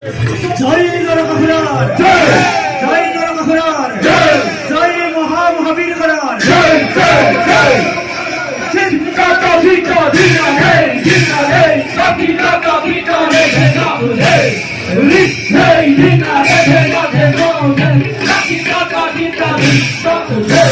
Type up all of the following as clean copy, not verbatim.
জয় নরকাসুর জয় নরকাসুর জয় মহামহাবীর করার চিন্তা কবিতা দিনা হে কবিতা কবিতা হে হে হে দিনা হে হে কবিতা কবিতা হে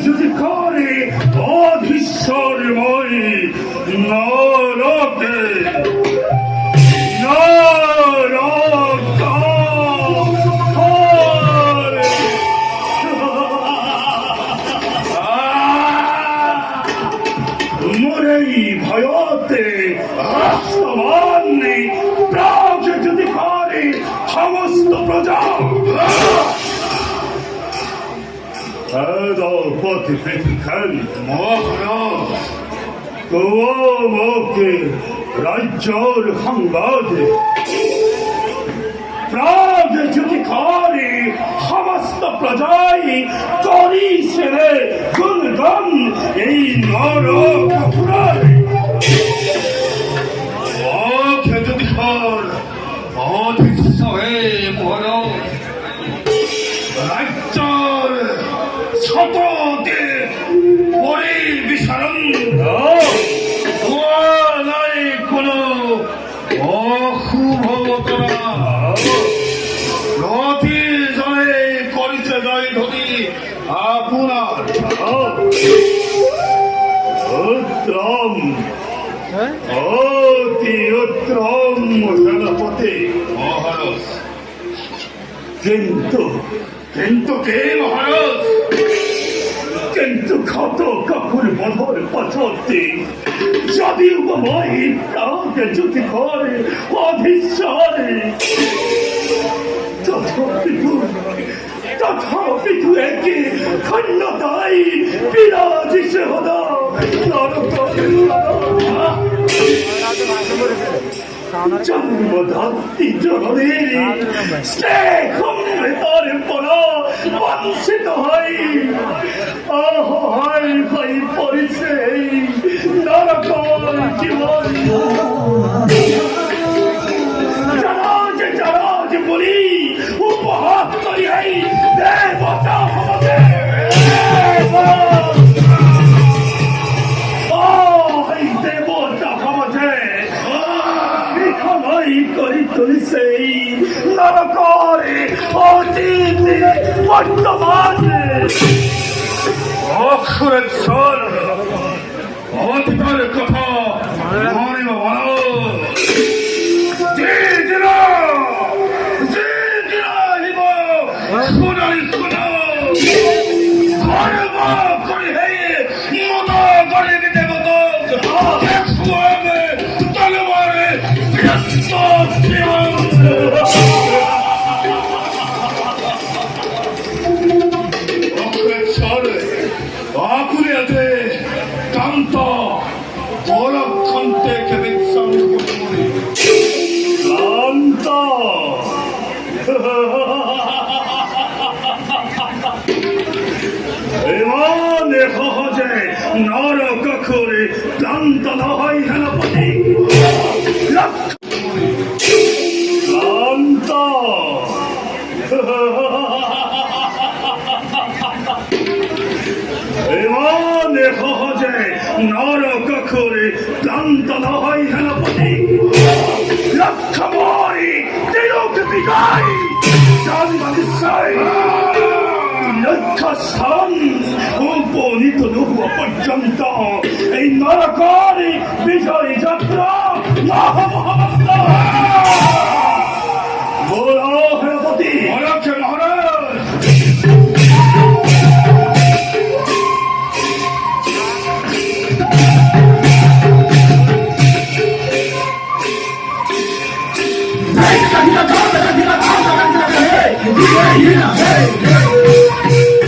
যদি করে অধীশ্বরময় নরকে মরেই ভয়তে আস্তমান্নে প্রাগে যদি করে সমস্ত প্রজা هذا فاتح الخالد مهراج قوامك رجال حنباده প্রাগে যদি করে সমস্ত প্রজাই করি সেরে গুণগান এই নরকাসুরের ওকে যদি কর অধীশ্য হয়ে মর রাজ্যর শতকে পরিবিশরণ নাই কোন অশুভতরা নদী জলে করিছে জয় ধনী আপনার উত্তম অতি উত্তম সেনাপতি মহারাজ কিন্তু কে মহারাজ কিন্তু ক্ষত কাকুর বধর পছতে যদি উপময় তাকে যদি করে অধীশ্বরে তথাপিতু একে খন্ডতাই বিরাজিছে হদা জন্মদাত্রী জননীর স্নেহম ভেতরে পড়া বঞ্চিত হই আহাই হই পড়েছে নরকর জীবন জারাজ বলি উপহাস করি এই দেবতা আমাদের দেবতা আমাদের করি তুলিছে নরকরে অতীতে বর্তমানে অক্ষরের স্বর অতীতের কথা মনে বলো করে মতো করে দেব 아쿠리한테 깜다 어락한테 계백상을 보내버리 깜다 에마 내 허허제 나라 까커리 깜다 나하이 하나보니 락 깜다 에마 내 허허제 나라 까커리 깜다 나하이 하나보니 락카모리 내놓게 비가이 짠바니사이 락카산 뻔뻔히도 누구가 뻔짠다 이 나라까리 비가이 잡더라 나하마하맙다 뭐라 해보디 뭐라케 말해 Hey!